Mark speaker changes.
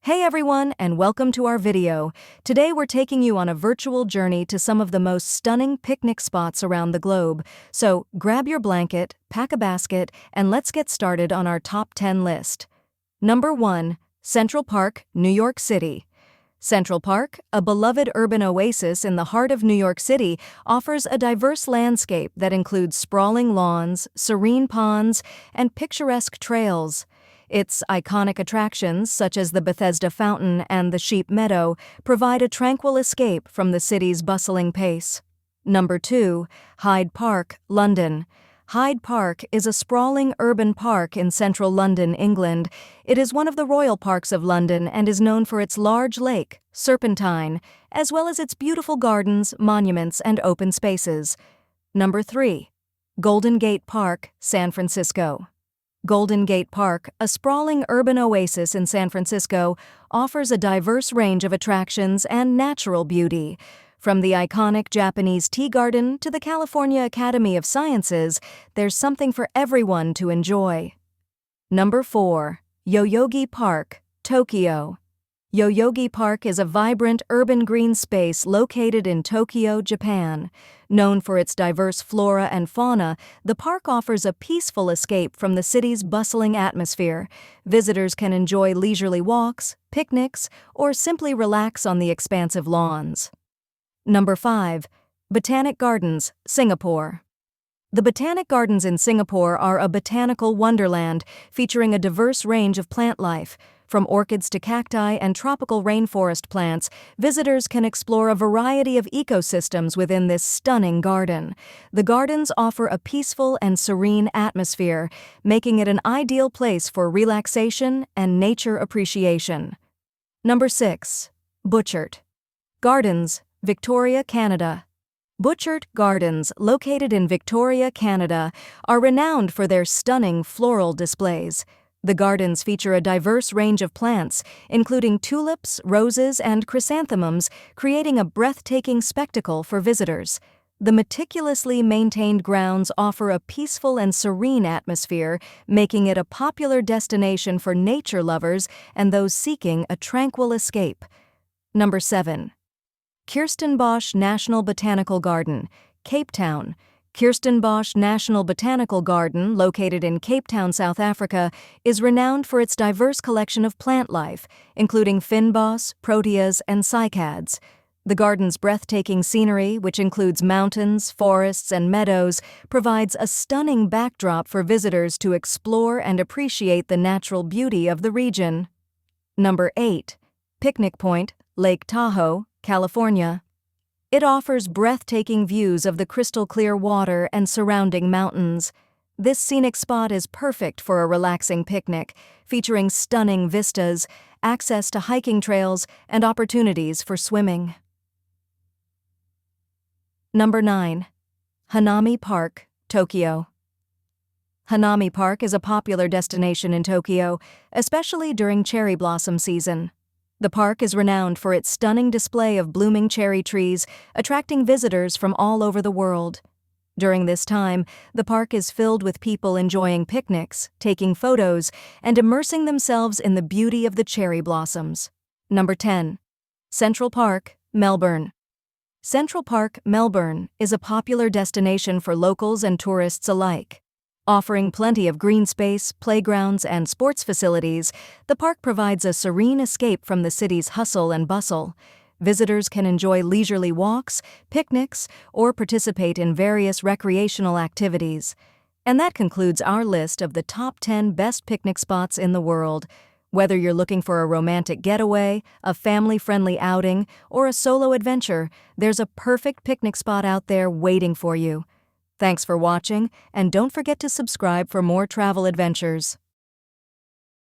Speaker 1: Hey everyone, and welcome to our video. Today we're taking you on a virtual journey to some of the most stunning picnic spots around the globe. So grab your blanket, pack a basket, and let's get started on our top 10 list. Number 1. Central Park, New York City. Central Park, a beloved urban oasis in the heart of New York City, offers a diverse landscape that includes sprawling lawns, serene ponds, and picturesque trails. Its iconic attractions, such as the Bethesda Fountain and the Sheep Meadow, provide a tranquil escape from the city's bustling pace. Number 2. Hyde Park, London. Hyde Park is a sprawling urban park in central London, England. It is one of the royal parks of London and is known for its large lake, Serpentine, as well as its beautiful gardens, monuments, and open spaces. Number 3. Golden Gate Park, San Francisco. Golden Gate Park, a sprawling urban oasis in San Francisco, offers a diverse range of attractions and natural beauty. From the iconic Japanese tea garden to the California Academy of Sciences, there's something for everyone to enjoy. Number 4. Yoyogi Park, Tokyo. Yoyogi Park is a vibrant urban green space located in Tokyo, Japan. Known for its diverse flora and fauna, the park offers a peaceful escape from the city's bustling atmosphere. Visitors can enjoy leisurely walks, picnics, or simply relax on the expansive lawns. Number 5. Botanic Gardens, Singapore. The Botanic Gardens in Singapore are a botanical wonderland featuring a diverse range of plant life. From orchids to cacti and tropical rainforest plants, visitors can explore a variety of ecosystems within this stunning garden. The gardens offer a peaceful and serene atmosphere, making it an ideal place for relaxation and nature appreciation. Number 6. Butchart Gardens, Victoria, Canada. Butchart Gardens, located in Victoria, Canada, are renowned for their stunning floral displays. The gardens feature a diverse range of plants, including tulips, roses, and chrysanthemums, creating a breathtaking spectacle for visitors. The meticulously maintained grounds offer a peaceful and serene atmosphere, making it a popular destination for nature lovers and those seeking a tranquil escape. Number 7. Kirstenbosch National Botanical Garden, Cape Town. Kirstenbosch National Botanical Garden, located in Cape Town, South Africa, is renowned for its diverse collection of plant life, including fynbos, proteas, and cycads. The garden's breathtaking scenery, which includes mountains, forests, and meadows, provides a stunning backdrop for visitors to explore and appreciate the natural beauty of the region. Number 8. Picnic Point, Lake Tahoe, California. It offers breathtaking views of the crystal-clear water and surrounding mountains. This scenic spot is perfect for a relaxing picnic, featuring stunning vistas, access to hiking trails, and opportunities for swimming. Number 9. Hanami Park, Tokyo. Hanami Park is a popular destination in Tokyo, especially during cherry blossom season. The park is renowned for its stunning display of blooming cherry trees, attracting visitors from all over the world. During this time, the park is filled with people enjoying picnics, taking photos, and immersing themselves in the beauty of the cherry blossoms. Number 10. Central Park, Melbourne. Central Park, Melbourne, is a popular destination for locals and tourists alike. Offering plenty of green space, playgrounds, and sports facilities, the park provides a serene escape from the city's hustle and bustle. Visitors can enjoy leisurely walks, picnics, or participate in various recreational activities. And that concludes our list of the top 10 best picnic spots in the world. Whether you're looking for a romantic getaway, a family-friendly outing, or a solo adventure, there's a perfect picnic spot out there waiting for you. Thanks for watching, and don't forget to subscribe for more travel adventures.